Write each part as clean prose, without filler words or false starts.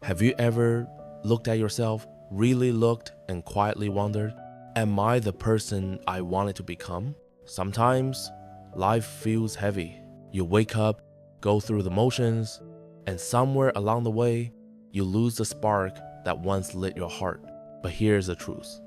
Have you ever looked at yourself, really looked, and quietly wondered, am I the person I wanted to become? Sometimes life feels heavy. You wake up, go through the motions, and somewhere along the way, you lose the spark that once lit your heart. But here's the truth.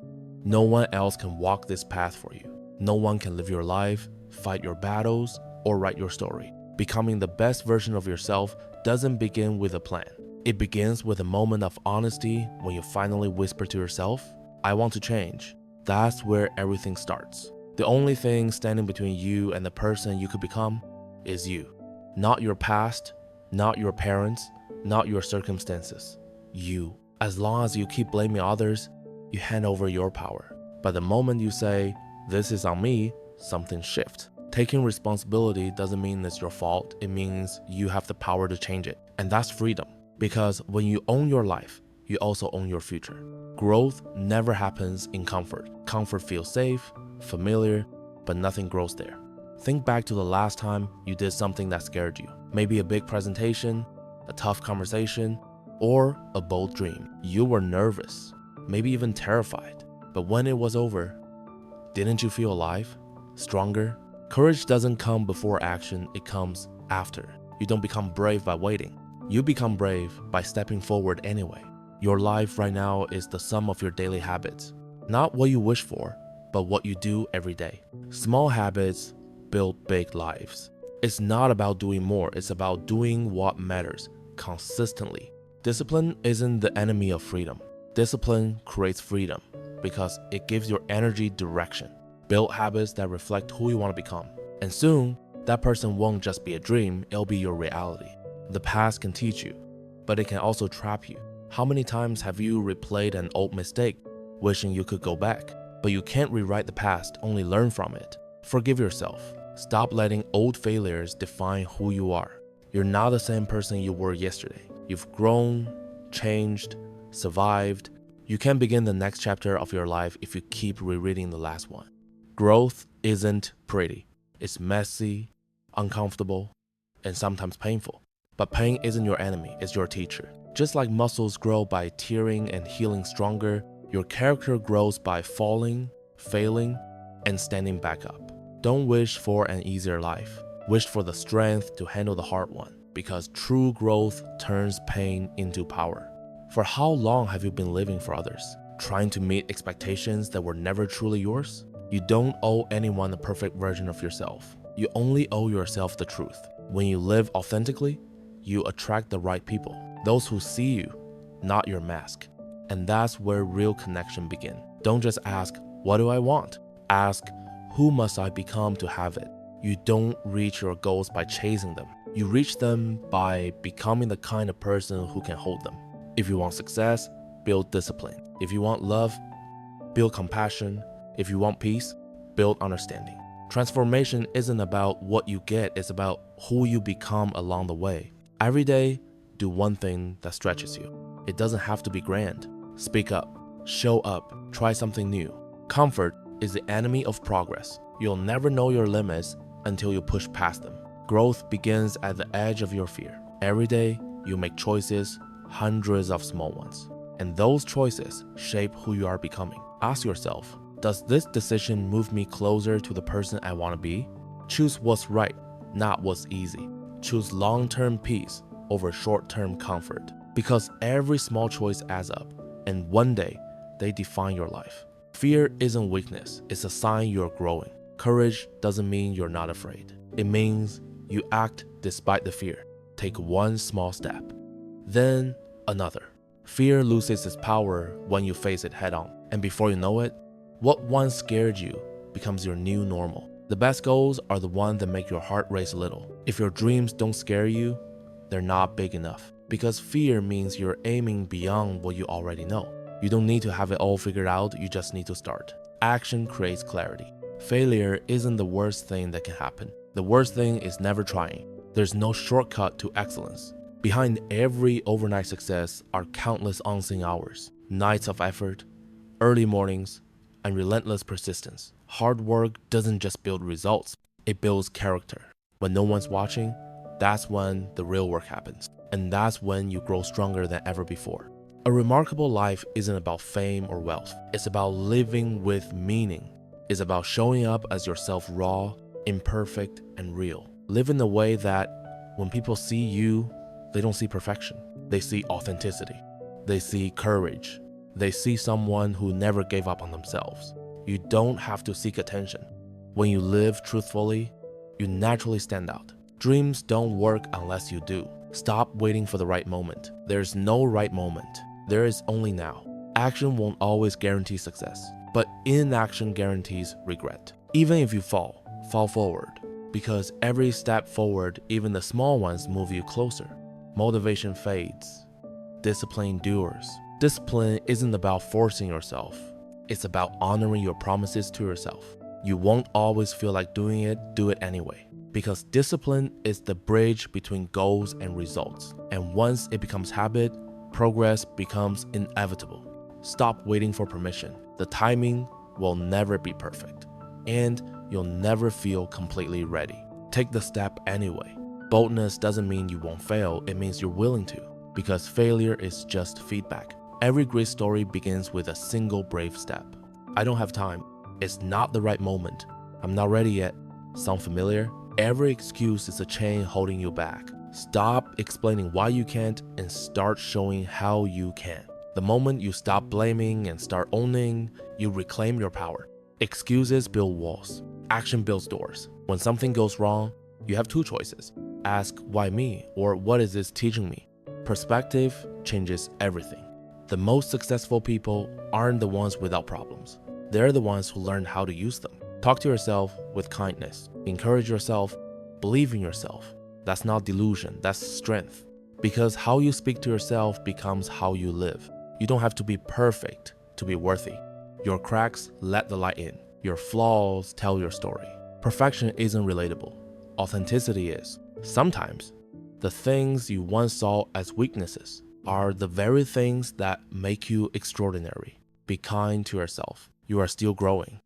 No one else can walk this path for you. No one can live your life, fight your battles, or write your story. Becoming the best version of yourself doesn't begin with a plan. It begins with a moment of honesty when you finally whisper to yourself, I want to change. That's where everything starts. The only thing standing between you and the person you could become is you. Not your past, not your parents, not your circumstances. You. As long as you keep blaming others, you hand over your power. But the moment you say, this is on me, something shifts. Taking responsibility doesn't mean it's your fault. It means you have the power to change it. And that's freedom. Because when you own your life, you also own your future. Growth never happens in comfort. Comfort feels safe, familiar, but nothing grows there. Think back to the last time you did something that scared you. Maybe a big presentation, a tough conversation, or a bold dream. You were nervous, maybe even terrified. But when it was over, didn't you feel alive, stronger? Courage doesn't come before action, it comes after. You don't become brave by waiting. You become brave by stepping forward anyway. Your life right now is the sum of your daily habits. Not what you wish for, but what you do every day. Small habits build big lives. It's not about doing more, it's about doing what matters consistently. Discipline isn't the enemy of freedom. Discipline creates freedom because it gives your energy direction. Build habits that reflect who you want to become. And soon, that person won't just be a dream, it'll be your reality. The past can teach you, but it can also trap you. How many times have you replayed an old mistake, wishing you could go back? But you can't rewrite the past, only learn from it. Forgive yourself. Stop letting old failures define who you are. You're not the same person you were yesterday. You've grown, changed, survived. You can begin the next chapter of your life if you keep rereading the last one. Growth isn't pretty. It's messy, uncomfortable, and sometimes painful. But pain isn't your enemy, it's your teacher. Just like muscles grow by tearing and healing stronger, your character grows by falling, failing, and standing back up. Don't wish for an easier life. Wish for the strength to handle the hard one, because true growth turns pain into power. For how long have you been living for others? Trying to meet expectations that were never truly yours? You don't owe anyone a perfect version of yourself. You only owe yourself the truth. When you live authentically, you attract the right people, those who see you, not your mask. And that's where real connection begins. Don't just ask, what do I want? Ask, who must I become to have it? You don't reach your goals by chasing them. You reach them by becoming the kind of person who can hold them. If you want success, build discipline. If you want love, build compassion. If you want peace, build understanding. Transformation isn't about what you get, it's about who you become along the way. Every day, do one thing that stretches you. It doesn't have to be grand. Speak up, show up, try something new. Comfort is the enemy of progress. You'll never know your limits until you push past them. Growth begins at the edge of your fear. Every day, you make choices, hundreds of small ones. And those choices shape who you are becoming. Ask yourself, does this decision move me closer to the person I want to be? Choose what's right, not what's easy. Choose long-term peace over short-term comfort. Because every small choice adds up, and one day, they define your life. Fear isn't weakness, it's a sign you're growing. Courage doesn't mean you're not afraid. It means you act despite the fear. Take one small step, then another. Fear loses its power when you face it head on. And before you know it, what once scared you becomes your new normal. The best goals are the ones that make your heart race a little. If your dreams don't scare you, they're not big enough. Because fear means you're aiming beyond what you already know. You don't need to have it all figured out, you just need to start. Action creates clarity. Failure isn't the worst thing that can happen. The worst thing is never trying. There's no shortcut to excellence. Behind every overnight success are countless unseen hours, nights of effort, early mornings, and relentless persistence. Hard work doesn't just build results, it builds character. When no one's watching, that's when the real work happens. and that's when you grow stronger than ever before. A remarkable life isn't about fame or wealth. It's about living with meaning. It's about showing up as yourself, raw, imperfect, and real. Live in a way that when people see you, they don't see perfection. They see authenticity. They see courage. They see someone who never gave up on themselves. You don't have to seek attention. When you live truthfully, you naturally stand out. Dreams don't work unless you do. Stop waiting for the right moment. There's no right moment. There is only now. Action won't always guarantee success, but inaction guarantees regret. Even if you fall forward, because every step forward, even the small ones, move you closer. Motivation fades. Discipline endures. Discipline isn't about forcing yourself. It's about honoring your promises to yourself. You won't always feel like doing it, do it anyway. Because discipline is the bridge between goals and results. And once it becomes habit, progress becomes inevitable. Stop waiting for permission. The timing will never be perfect, and you'll never feel completely ready. Take the step anyway. Boldness doesn't mean you won't fail, it means you're willing to, because failure is just feedback. Every great story begins with a single brave step. I don't have time. It's not the right moment. I'm not ready yet. Sound familiar? Every excuse is a chain holding you back. Stop explaining why you can't and start showing how you can. The moment you stop blaming and start owning, you reclaim your power. Excuses build walls. Action builds doors. When something goes wrong, you have two choices. Ask, why me? Or what is this teaching me? Perspective changes everything. The most successful people aren't the ones without problems. They're the ones who learn how to use them. Talk to yourself with kindness. Encourage yourself. Believe in yourself. That's not delusion, that's strength. Because how you speak to yourself becomes how you live. You don't have to be perfect to be worthy. Your cracks let the light in. Your flaws tell your story. Perfection isn't relatable. Authenticity is. Sometimes, the things you once saw as weaknesses are the very things that make you extraordinary. Be kind to yourself. You are still growing,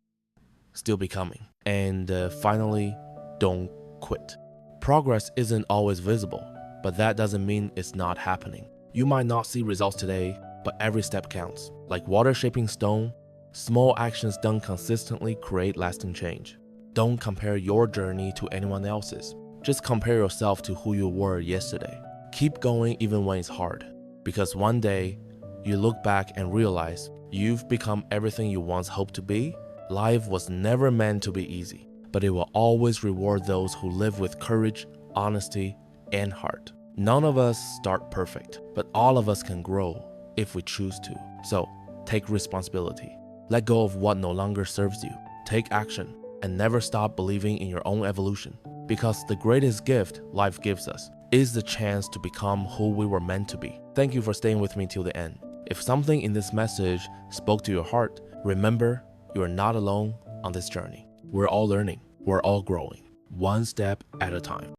still becoming. And finally, don't quit. Progress isn't always visible, but that doesn't mean it's not happening. You might not see results today, but every step counts. Like water shaping stone, small actions done consistently create lasting change. Don't compare your journey to anyone else's. Just compare yourself to who you were yesterday. Keep going even when it's hard, because one day you look back and realize you've become everything you once hoped to be. Life was never meant to be easy, but it will always reward those who live with courage, honesty, and heart. None of us start perfect, but all of us can grow if we choose to. So, take responsibility. Let go of what no longer serves you. Take action, and never stop believing in your own evolution. Because the greatest gift life gives us is the chance to become who we were meant to be. Thank you for staying with me till the end. If something in this message spoke to your heart, remember, you are not alone on this journey. We're all learning. We're all growing, one step at a time.